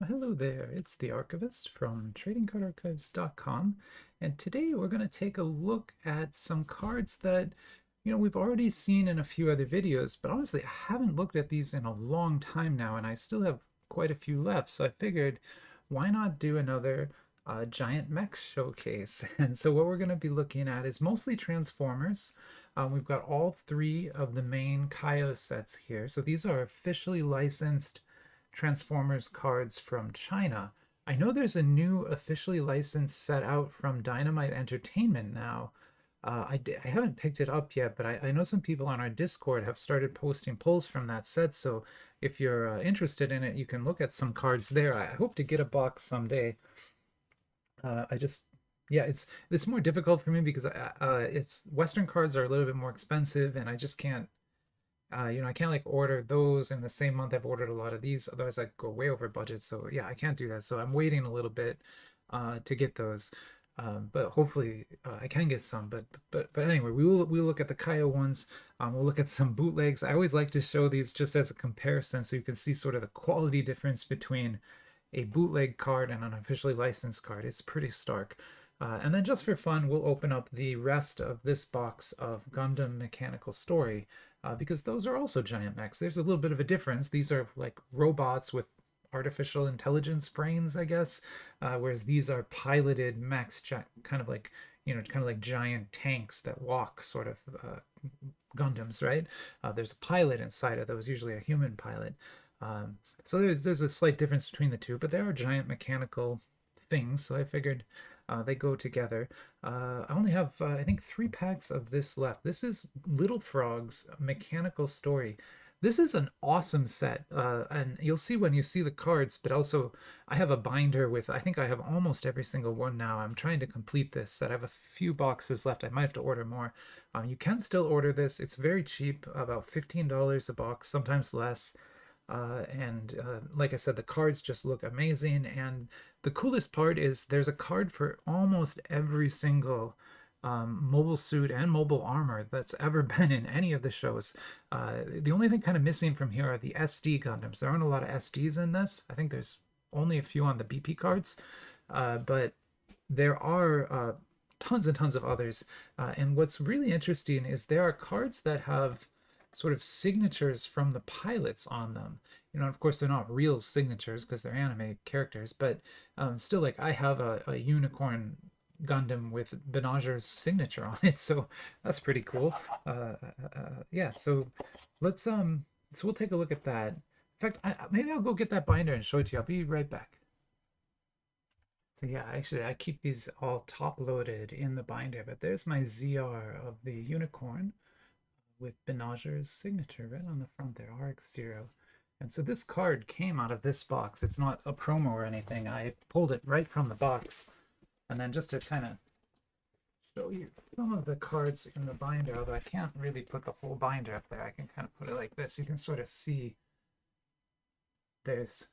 Hello there, it's the Archivist from TradingCardArchives.com, and today we're going to take a look at some cards that, we've already seen in a few other videos, but honestly, I haven't looked at these in a long time now, and I still have quite a few left, so I figured, why not do another Giant Mechs showcase? And so what we're going to be looking at is mostly Transformers. We've got all three of the main Kayou sets here, so these are officially licensed Transformers cards from China. I know there's a new officially licensed set out from Dynamite Entertainment now. I haven't picked it up yet, but I know some people on our Discord have started posting polls from that set. So if you're interested in it, you can look at some cards there. I hope to get a box someday. I just, yeah, it's more difficult for me because it's Western cards are a little bit more expensive, and I just can't I can't like order those in the same month I've ordered a lot of these, otherwise I go way over budget. So yeah, I can't do that. So I'm waiting a little bit to get those. But hopefully I can get some. But anyway, we'll look at the Kayou ones. We'll look at some bootlegs. I always like to show these just as a comparison so you can see sort of the quality difference between a bootleg card and an officially licensed card. It's pretty stark. And then just for fun, we'll open up the rest of this box of Gundam Mechanical Story, because those are also giant mechs. There's a little bit of a difference. These are like robots with artificial intelligence brains, I guess, whereas these are piloted mechs, kind of like giant tanks that walk, sort of Gundams, right? There's a pilot inside of those, usually a human pilot. So there's a slight difference between the two, but they are giant mechanical things. So I figured they go together. I only have, I think, 3 packs of this left. This is Little Frog's Mechanical Story. This is an awesome set, and you'll see when you see the cards, but also I have a binder with, I think I have almost every single one now. I'm trying to complete this set. I have a few boxes left. I might have to order more. You can still order this. It's very cheap, about $15 a box, sometimes less. Like I said, the cards just look amazing. And the coolest part is there's a card for almost every single mobile suit and mobile armor that's ever been in any of the shows. The only thing kind of missing from here are the SD Gundams. There aren't a lot of SDs in this. I think there's only a few on the BP cards, but there are tons and tons of others. And what's really interesting is there are cards that have sort of signatures from the pilots on them. Of course, they're not real signatures because they're anime characters, but still, like I have a unicorn Gundam with Benager's signature on it, so that's pretty cool. Yeah, so we'll take a look at that. In fact, maybe I'll go get that binder and show it to you. I'll be right back. So yeah, actually, I keep these all top loaded in the binder, but there's my ZR of the unicorn with Benager's signature right on the front there, RX0. And so this card came out of this box. It's not a promo or anything. I pulled it right from the box. And then just to kind of show you some of the cards in the binder, although I can't really put the whole binder up there, I can kind of put it like this. You can sort of see there's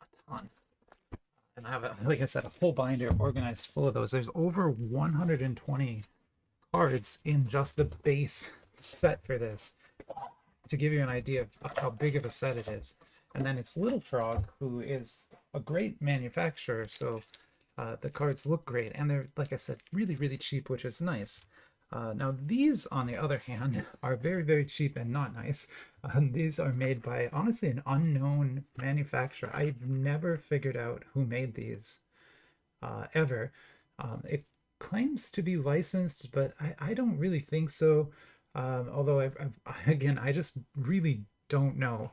a ton. And I have, like I said, a whole binder organized full of those. There's over 120 cards in just the base set for this, to give you an idea of how big of a set it is. And then it's Little Frog, who is a great manufacturer, so the cards look great, and they're, like I said, really, really cheap, which is nice. Now these, on the other hand, are very, very cheap and not nice. These are made by, honestly, an unknown manufacturer. I've never figured out who made these, ever. It claims to be licensed, but I don't really think so. Although again, I just really don't know.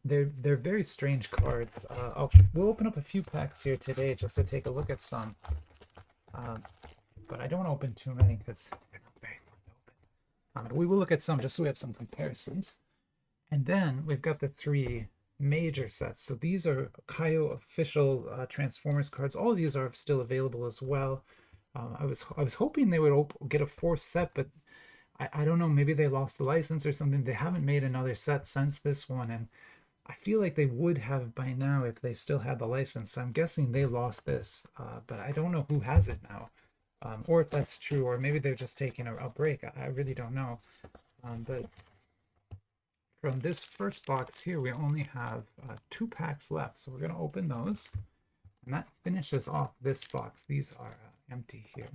They're very strange cards. We'll open up a few packs here today just to take a look at some. But I don't want to open too many because they're not very fun to open. But we will look at some just so we have some comparisons. And then we've got the 3 major sets. So these are Kayou official Transformers cards. All of these are still available as well. I was hoping they would get a 4th set, but I don't know, maybe they lost the license or something. They haven't made another set since this one, and I feel like they would have by now if they still had the license. So I'm guessing they lost this, but I don't know who has it now, or if that's true, or maybe they're just taking a break. I really don't know. But from this first box here, we only have 2 packs left. So we're going to open those. And that finishes off this box. These are empty here.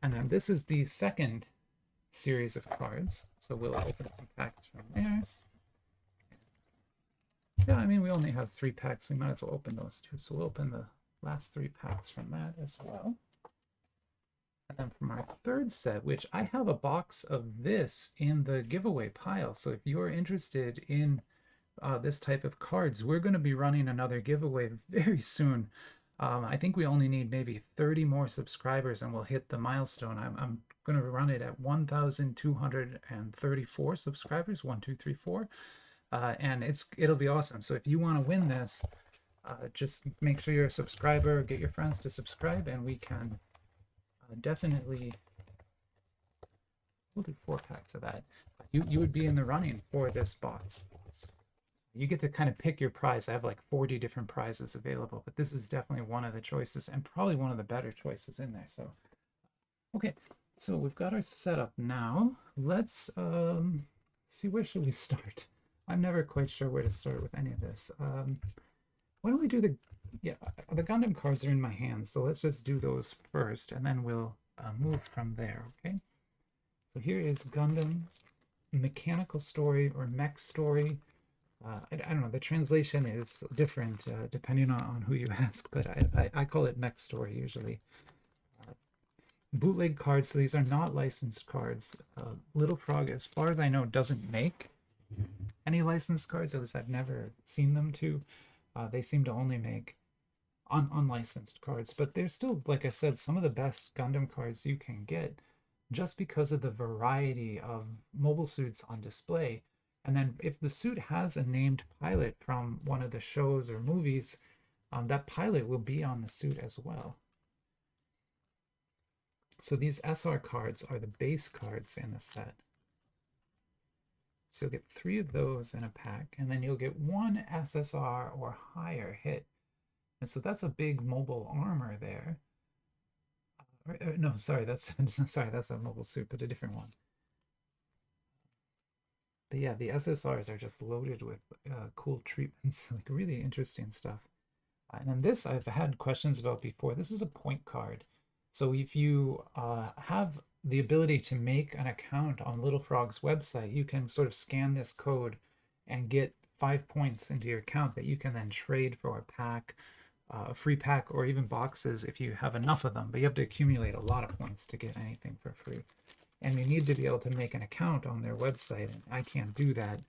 And then this is the second series of cards. So we'll open some packs from there. Yeah, I mean, we only have 3 packs. We might as well open those too. So we'll open the last 3 packs from that as well. And then for my third set, which I have a box of this in the giveaway pile. So if you're interested in this type of cards, we're going to be running another giveaway very soon. I think we only need maybe 30 more subscribers and we'll hit the milestone. I'm going to run it at 1,234 subscribers, 1, 2, 3, 4. And it'll be awesome. So if you want to win this, just make sure you're a subscriber, get your friends to subscribe, and we can definitely, we'll do 4 packs of that. You would be in the running for this box. You get to kind of pick your prize. I have like 40 different prizes available, but this is definitely one of the choices and probably one of the better choices in there. So, okay, so we've got our setup now. Let's see, where should we start? I'm never quite sure where to start with any of this. Why don't we do the Gundam cards are in my hands, so let's just do those first, and then we'll move from there, okay? So here is Gundam Mechanical Story or Mech Story. I don't know, the translation is different depending on who you ask, but I call it Mech Story usually. Bootleg cards, so these are not licensed cards. Little Frog, as far as I know, doesn't make any licensed cards, at least I've never seen them to. They seem to only make unlicensed cards, but they're still, like I said, some of the best Gundam cards you can get just because of the variety of mobile suits on display. And then if the suit has a named pilot from one of the shows or movies, that pilot will be on the suit as well. So these SR cards are the base cards in the set. So you'll get 3 of those in a pack, and then you'll get 1 SSR or higher hit. And so that's a big mobile armor there. No, sorry, that's a mobile suit, but a different one. But yeah, the SSRs are just loaded with cool treatments, like really interesting stuff. And then this I've had questions about before. This is a point card. So if you have the ability to make an account on Little Frog's website, you can sort of scan this code and get 5 points into your account that you can then trade for a pack, a free pack, or even boxes if you have enough of them. But you have to accumulate a lot of points to get anything for free. And you need to be able to make an account on their website, and I can't do that.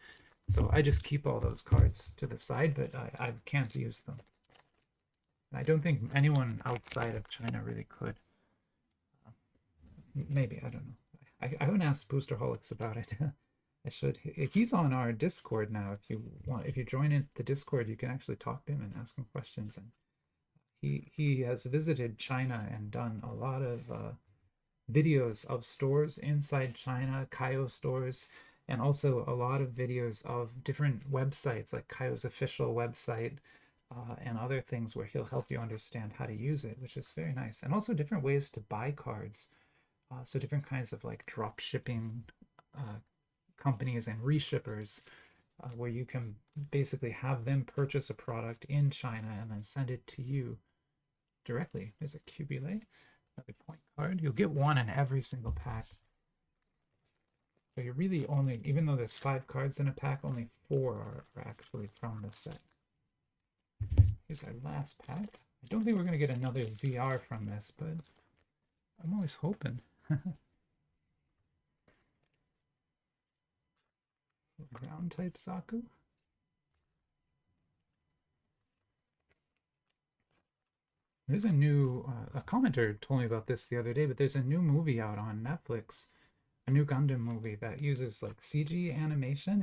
So I just keep all those cards to the side, but I can't use them. I don't think anyone outside of China really could. Maybe, I don't know. I haven't asked Boosterholics about it. I should. He's on our Discord now. If you join in the Discord, you can actually talk to him and ask him questions. And he has visited China and done a lot of videos of stores inside China, Kayou stores, and also a lot of videos of different websites like Kayou's official website and other things where he'll help you understand how to use it, which is very nice. And also different ways to buy cards. So different kinds of like drop shipping companies and reshippers where you can basically have them purchase a product in China and then send it to you directly. There's a Cubulate, another point card. You'll get 1 in every single pack. So you're really only, even though there's 5 cards in a pack, only 4 are actually from the set. Here's our last pack. I don't think we're going to get another ZR from this, but I'm always hoping. Ground type Saku. There's a new, a commenter told me about this the other day, but there's a new movie out on Netflix, a new Gundam movie that uses like CG animation.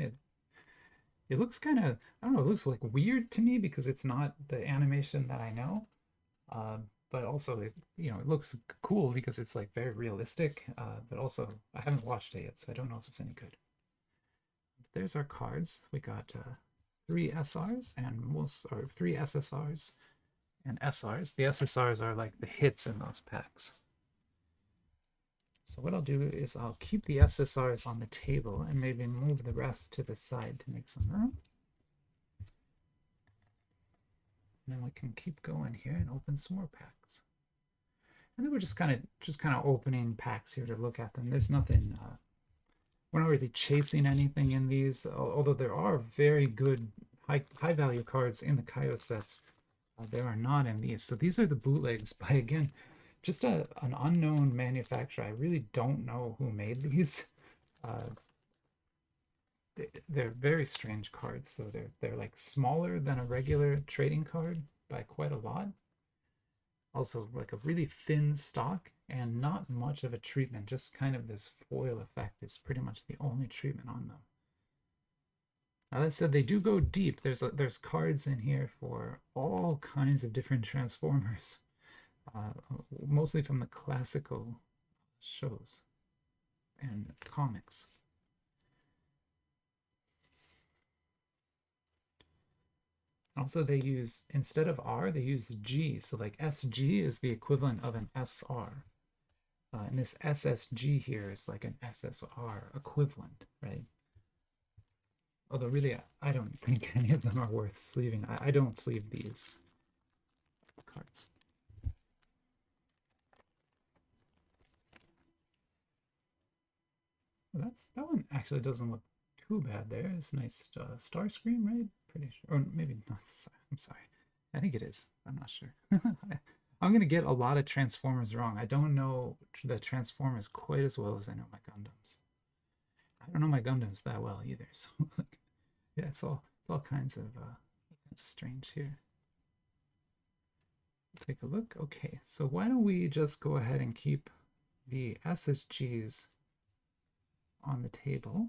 It looks kind of, I don't know, it looks like weird to me because it's not the animation that I know. But also, it looks cool because it's like very realistic. But also, I haven't watched it yet, so I don't know if it's any good. There's our cards. We got 3 SRs and 3 SSRs and SRs. The SSRs are like the hits in those packs. So what I'll do is I'll keep the SSRs on the table and maybe move the rest to the side to make some room. And then we can keep going here and open some more packs. And then we're just kind of opening packs here to look at them. There's nothing, we're not really chasing anything in these, although there are very good high value cards in the Kayou sets. There are not in these. So these are the bootlegs by, again, just an unknown manufacturer. I really don't know who made these. They're very strange cards. So they're like smaller than a regular trading card by quite a lot. Also like a really thin stock and not much of a treatment. Just kind of this foil effect is pretty much the only treatment on them. Now that said, they do go deep. There's cards in here for all kinds of different Transformers, mostly from the classical shows and comics. Also, they use, instead of R, they use G. So like SG is the equivalent of an SR. And this SSG here is like an SSR equivalent, right? Although really, I don't think any of them are worth sleeving. I don't sleeve these cards. Well, that one actually doesn't look too bad there. It's a nice star screen, right? Pretty sure. Or maybe not. I'm sorry. I think it is. I'm not sure. I'm going to get a lot of Transformers wrong. I don't know the Transformers quite as well as I know my Gundams. I don't know my Gundams that well either. So yeah, it's all kinds of strange here. Take a look. Okay, so why don't we just go ahead and keep the SSGs on the table.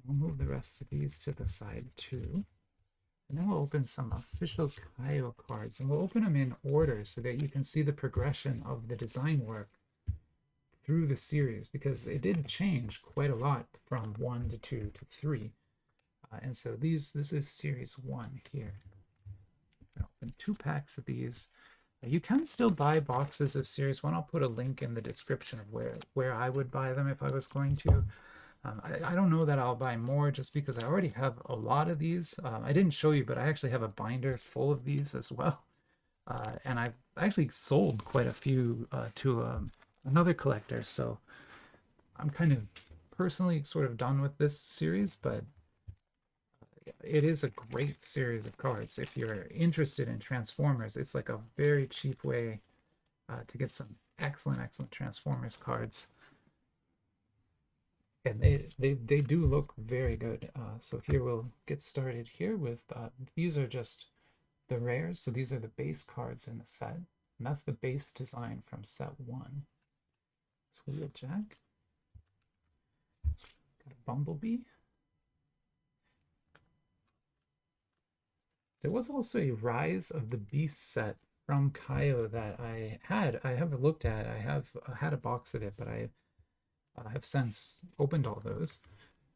We'll move the rest of these to the side too. And then we'll open some official Kayou cards, and we'll open them in order so that you can see the progression of the design work through the series, because it did change quite a lot from 1 to 2 to 3. And so this is series 1 here. I'll open 2 packs of these. You can still buy boxes of series 1. I'll put a link in the description of where I would buy them if I was going to. I don't know that I'll buy more just because I already have a lot of these. I didn't show you, but I actually have a binder full of these as well. And I've actually sold quite a few to another collector. So I'm kind of personally sort of done with this series, but it is a great series of cards. If you're interested in Transformers, it's like a very cheap way to get some excellent Transformers cards. And they do look very good. So here we'll get started here with, these are just the rares. So these are the base cards in the set. And that's the base design from set 1. So Wheeljack. Got a Bumblebee. There was also a Rise of the Beast set from Kayou that I haven't looked at. I have had a box of it, but I have since opened all those.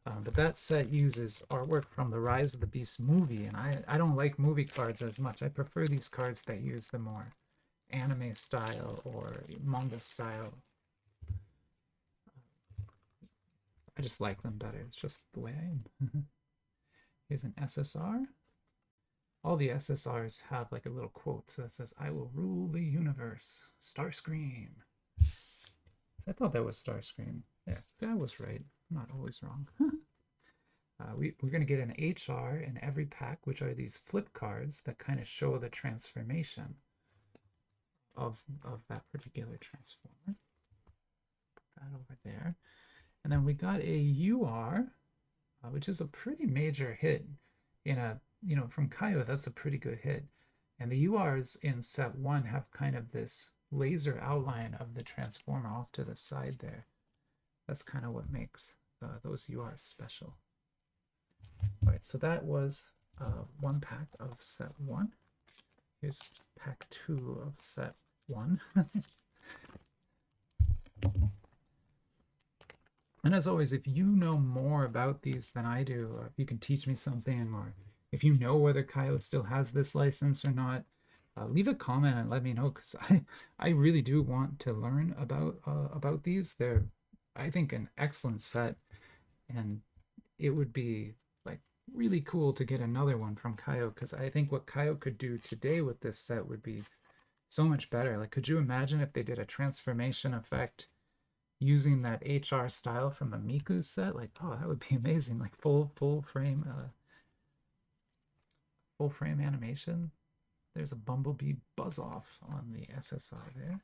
But that set uses artwork from the Rise of the Beast movie, and I don't like movie cards as much. I prefer these cards that use the more anime style or manga style. I just like them better. It's just the way I am. Here's an SSR. All the SSRs have like a little quote. So it says, "I will rule the universe. Starscream." So I thought that was Starscream. Yeah, that was right. I'm not always wrong. We're going to get an HR in every pack, which are these flip cards that kind of show the transformation of that particular Transformer. Put that over there. And then we got a UR, which is a pretty major hit in a, from Kayou. That's a pretty good hit. And the URs in set 1 have kind of this laser outline of the Transformer off to the side there. That's kind of what makes those URs special. All right, so that was 1 pack of set 1. Here's pack 2 of set 1. And as always, if you know more about these than I do, or if you can teach me something, or if you know whether Kayou still has this license or not, leave a comment and let me know because I really do want to learn about these. They're, I think, an excellent set, and it would be like really cool to get another one from Kayou because I think what Kayou could do today with this set would be so much better. Like, could you imagine if they did a transformation effect using that HR style from the Miku set? Like, oh, that would be amazing. Like full frame animation. There's a Bumblebee buzz off on the SSR there.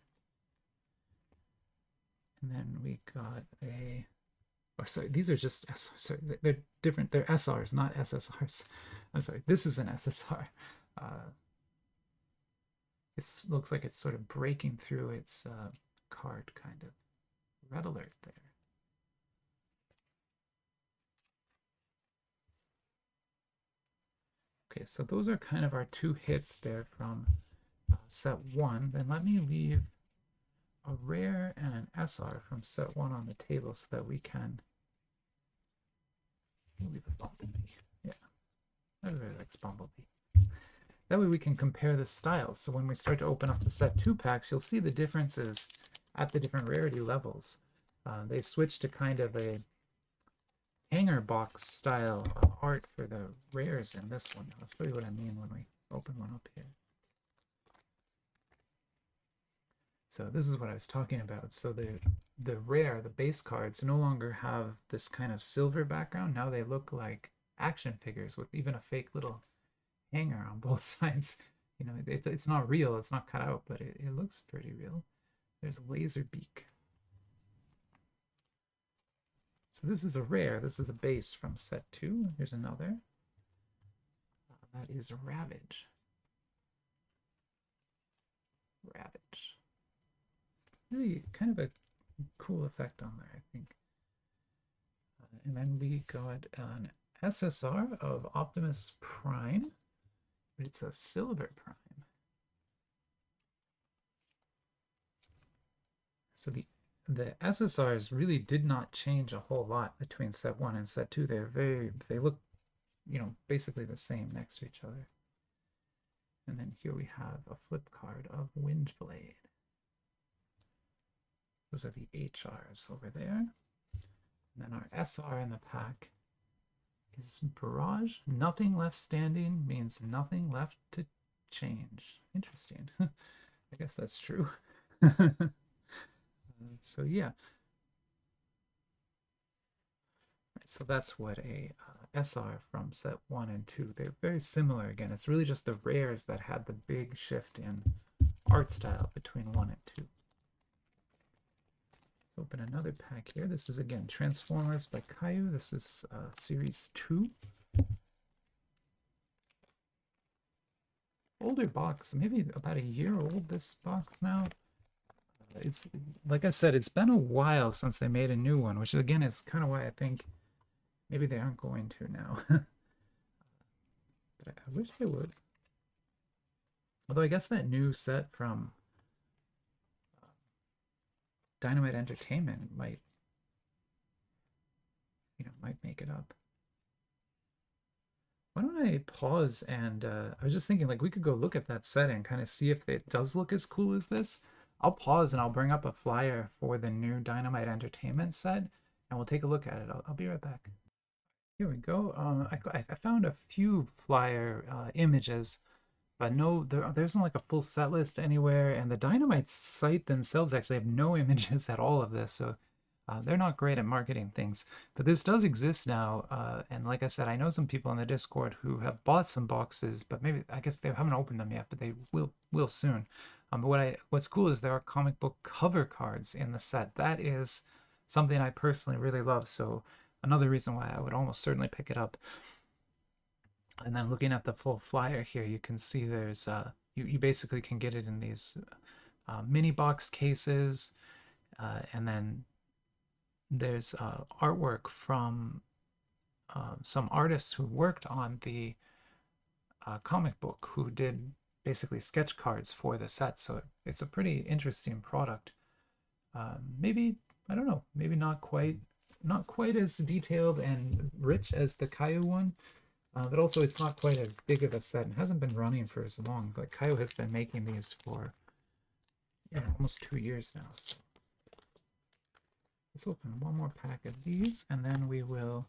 And then we got a, or sorry, these are just, sorry, they're different. They're SRs, not SSRs. I'm sorry, this is an SSR. It looks like it's sort of breaking through its card, kind of. Red alert there. Okay, so those are kind of our two hits there from set 1. Then let me leave a rare and an SR from set 1 on the table so that we can leave a Bumblebee. Yeah, I really like Bumblebee. That way we can compare the styles. So when we start to open up the set 2 packs, you'll see the differences at the different rarity levels. They switch to kind of a hanger box style art for the rares in this one. I'll show you what I mean when we open one up here. So this is what I was talking about. So the rare, the base cards, no longer have this kind of silver background. Now they look like action figures with even a fake little hanger on both sides. You know, it's not real, it's not cut out, but it looks pretty real. There's Laser Beak. So this is a rare. This is a base from set 2. Here's another. That is Ravage. Ravage. Really kind of a cool effect on there, I think. And then we got an SSR of Optimus Prime. It's a Silver Prime. So the SSRs really did not change a whole lot between set 1 and set 2. They look, you know, basically the same next to each other. And then here we have a flip card of Windblade. Those are the HRs over there. And then our SR in the pack is Barrage. Nothing left standing means nothing left to change. Interesting. I guess that's true. So yeah. So that's what a SR from set 1 and 2. They're very similar again. It's really just the rares that had the big shift in art style between 1 and 2. Let's open another pack here. This is again Transformers by Kayou. This is series 2. Older box, maybe about a year old this box now. It's like I said, it's been a while since they made a new one, which again is kind of why I think maybe they aren't going to now. But I wish they would. Although I guess that new set from Dynamite Entertainment might, you know, might make it up. Why don't I pause and I was just thinking like we could go look at that set and kind of see if it does look as cool as this. I'll pause and I'll bring up a flyer for the new Dynamite Entertainment set and we'll take a look at it. I'll be right back. Here we go. I found a few flyer images, but no, there isn't like a full set list anywhere, and the Dynamite site themselves actually have no images at all of this, so they're not great at marketing things. But this does exist now, and like I said, I know some people in the Discord who have bought some boxes, but maybe I guess they haven't opened them yet, but they will soon. But what's cool is there are comic book cover cards in the set. That is something I personally really love, so another reason why I would almost certainly pick it up. And then looking at the full flyer here, you can see there's you basically can get it in these mini box cases, and then there's artwork from some artists who worked on the comic book who did basically sketch cards for the set. So it's a pretty interesting product. Maybe, I don't know, maybe not quite as detailed and rich as the Kayou one, But also, it's not quite as big of a set and hasn't been running for as long. Like Kayou has been making these for almost 2 years now. So let's open one more pack of these, and then we will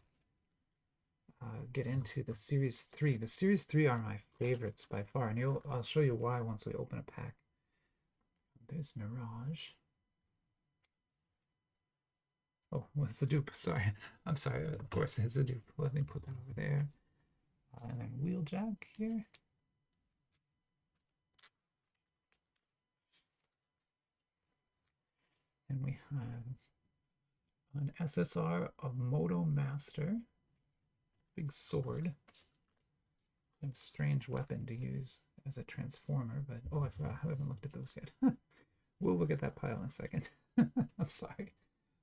get into the Series 3. The Series 3 are my favorites by far, and I'll show you why once we open a pack. There's Mirage. Oh, what's the dupe? Sorry. I'm sorry. Of course, it's a dupe. Let me put that over there. And then Wheeljack here. And we have an SSR of Moto Master. Big sword. A strange weapon to use as a transformer, but oh, I forgot. I haven't looked at those yet. We'll look at that pile in a second. I'm sorry.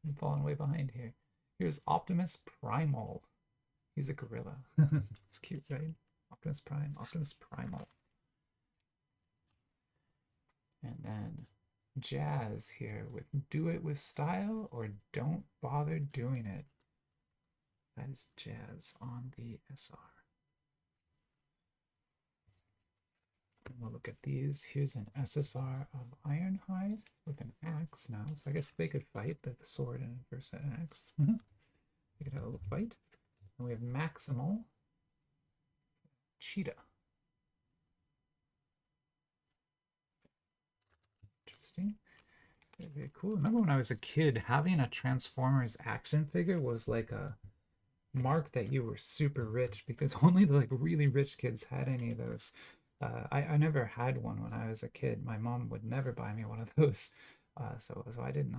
I'm falling way behind here. Here's Optimus Primal. He's a gorilla. It's cute, right? Optimus Prime, Optimus Primal. And then Jazz here with Do It With Style or Don't Bother Doing It. That is Jazz on the SR. And we'll look at these. Here's an SSR of Ironhide with an axe now. So I guess they could fight the sword and versus an axe. They could have a little fight. And we have Maximal Cheetah. Interesting. Very, very cool. Remember when I was a kid, having a Transformers action figure was like a mark that you were super rich, because only the like really rich kids had any of those. I never had one when I was a kid. My mom would never buy me one of those. So I did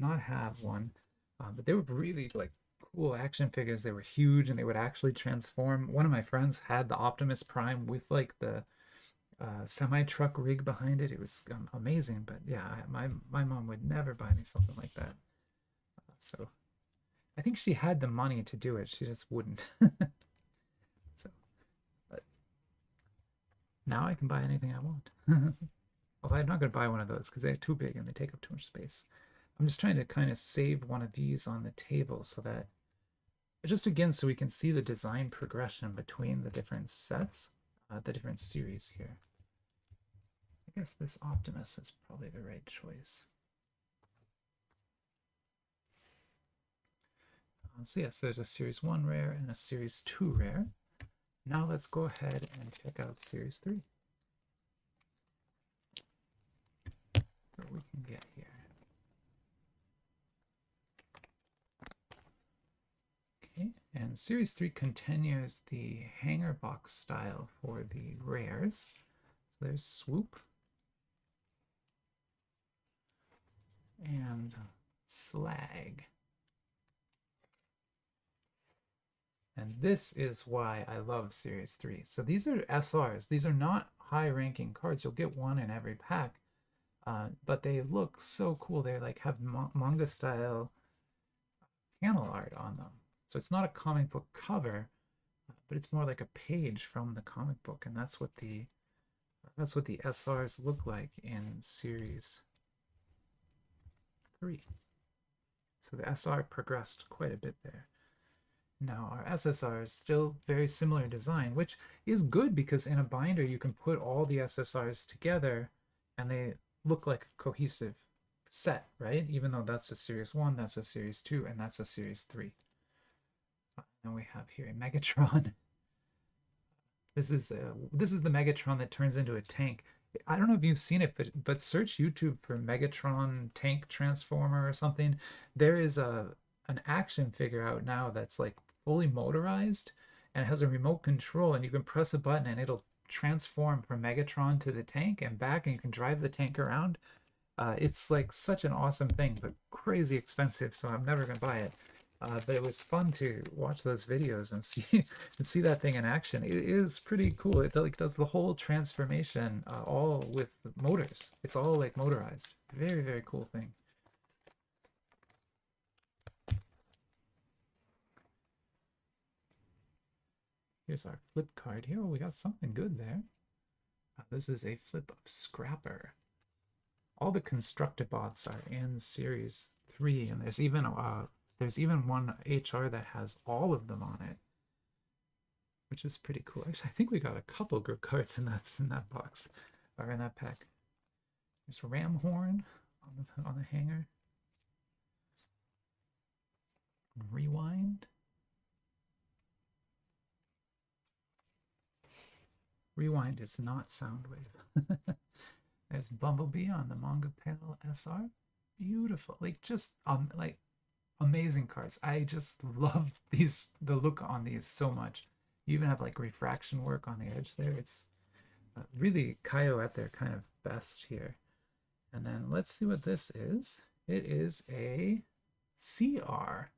not have one. But they were really like cool action figures. They were huge and they would actually transform. One of my friends had the Optimus Prime with like the semi-truck rig behind it. It was amazing. But yeah, my mom would never buy me something like that. So I think she had the money to do it. She just wouldn't. So, but now I can buy anything I want. Although I'm not going to buy one of those because they're too big and they take up too much space. I'm just trying to kind of save one of these on the table so that, just again, so we can see the design progression between the different sets, the different series here. I guess this Optimus is probably the right choice. So yes, there's a Series 1 rare and a Series 2 rare. Now let's go ahead and check out Series 3. What we can get here. Okay, and Series 3 continues the hanger box style for the rares. So there's Swoop. And Slag. And this is why I love Series 3. So these are SRs. These are not high-ranking cards. You'll get one in every pack. But they look so cool. They like have manga-style panel art on them. So it's not a comic book cover, but it's more like a page from the comic book. And that's what the SRs look like in Series 3. So the SR progressed quite a bit there. Now our SSR is still very similar design, which is good because in a binder you can put all the SSRs together and they look like a cohesive set, right? Even though that's a Series 1, that's a Series 2, and that's a Series 3. And we have here a Megatron. This is the Megatron that turns into a tank. I don't know if you've seen it, but search YouTube for Megatron tank transformer or something. There is an action figure out now that's like fully motorized and it has a remote control, and you can press a button and it'll transform from Megatron to the tank and back, and you can drive the tank around. It's like such an awesome thing, but crazy expensive, so I'm never gonna buy it. But it was fun to watch those videos and see that thing in action. It is pretty cool. It like does the whole transformation all with motors. It's all like motorized. Very, very cool thing. Here's our flip card here. Oh, we got something good there. This is a flip of Scrapper. All the Constructibots are in Series 3, and there's even one HR that has all of them on it. which is pretty cool. Actually, I think we got a couple group cards in that box or in that pack. There's Ram Horn on the hanger. Rewind. Rewind is not Soundwave. There's Bumblebee on the manga panel SR. Beautiful. Like just like amazing cards. I just love the look on these so much. You even have like refraction work on the edge there. It's really Kayou at their kind of best here. And then let's see what this is. It is a CR.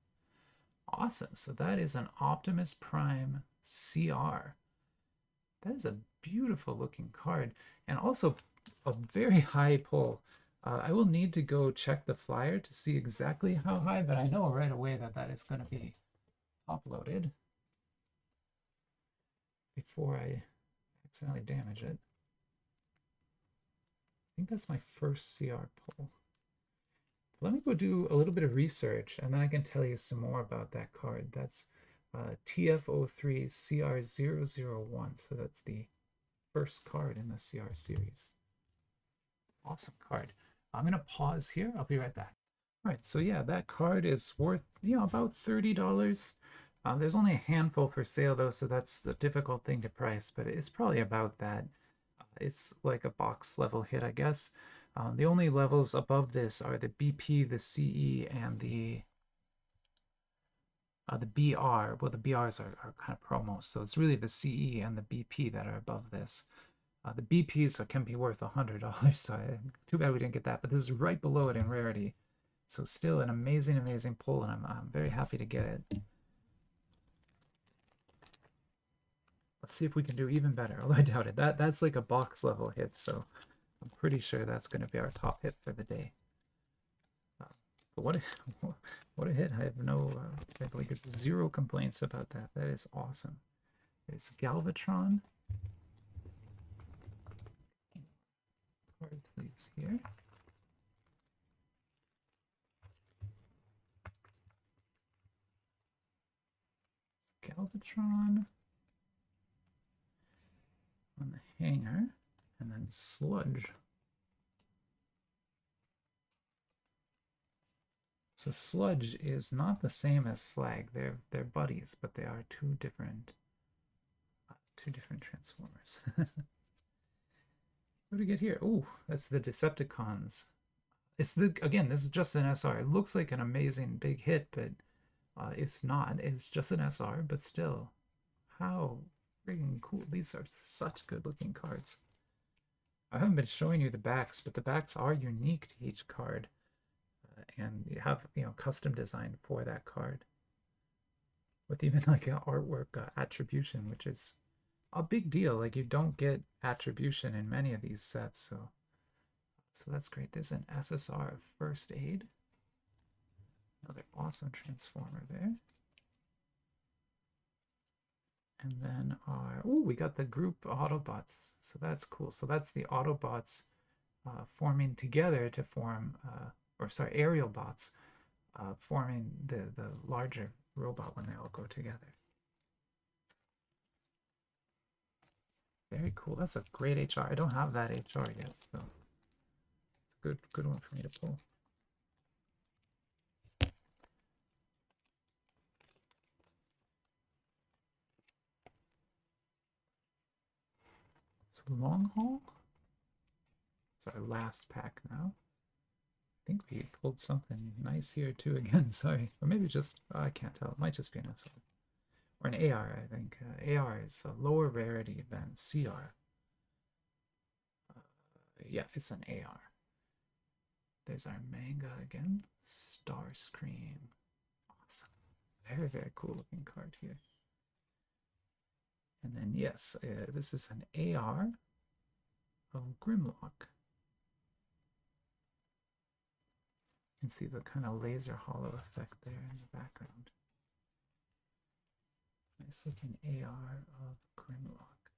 Awesome. So that is an Optimus Prime CR. That is a beautiful looking card and also a very high pull. I will need to go check the flyer to see exactly how high, but I know right away that that is going to be uploaded before I accidentally damage it. I think that's my first CR pull. Let me go do a little bit of research and then I can tell you some more about that card. That's TF03 CR001. So that's the first card in the CR series. Awesome card. I'm going to pause here. I'll be right back. All right, so yeah, that card is worth, about $30. There's only a handful for sale though, so that's the difficult thing to price, but it's probably about that. It's like a box level hit, I guess. The only levels above this are the BP, the CE, and the BR. Well, the BRs are kind of promos, so it's really the CE and the BP that are above this. The BPs can be worth $100, so too bad we didn't get that, but this is right below it in rarity. So still an amazing, amazing pull, and I'm very happy to get it. Let's see if we can do even better, although I doubt it. That's like a box level hit, so I'm pretty sure that's going to be our top hit for the day. But what a hit. I have I believe there's zero complaints about that. That is awesome. There's Galvatron. Card sleeves here. Galvatron on the hanger, and then Sludge. So Sludge is not the same as Slag. They're buddies, but they are two different Transformers. What do we get here? Oh, that's the Decepticons. Again, this is just an SR. It looks like an amazing big hit, but it's not. It's just an SR, but still, how freaking cool. These are such good looking cards. I haven't been showing you the backs, but the backs are unique to each card. And you have, custom design for that card. With even like an artwork attribution, which is a big deal. Like you don't get attribution in many of these sets, so that's great. There's an SSR of First Aid. Another awesome Transformer there. And then we got the group Autobots. So that's cool. So that's the Autobots forming together to form, aerial bots forming the larger robot when they all go together. Very cool. That's a great HR. I don't have that HR yet, so it's a good one for me to pull. So Long Haul. It's our last pack now. I think we pulled something nice here too again. Sorry, or maybe just I can't tell. It might just be an SR or an AR. I think AR is a lower rarity than CR. Yeah, it's an AR. There's our manga again. Starscream. Awesome. Very, very cool looking card here. And then, yes, this is an AR of Grimlock. You can see the kind of laser hollow effect there in the background. Nice looking AR of Grimlock.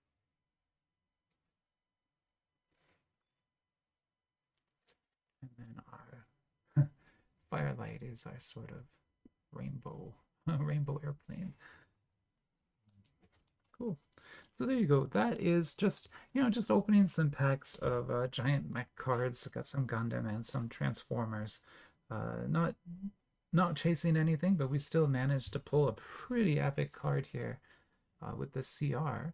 And then our Firelight is our sort of rainbow airplane. Cool. So there you go. That is just, just opening some packs of Giant Mech cards. Got some Gundam and some Transformers. Not chasing anything, but we still managed to pull a pretty epic card here with the CR.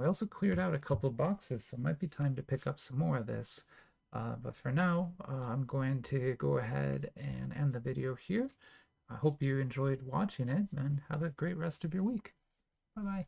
I also cleared out a couple boxes, so it might be time to pick up some more of this. But for now, I'm going to go ahead and end the video here. I hope you enjoyed watching it and have a great rest of your week. Bye-bye.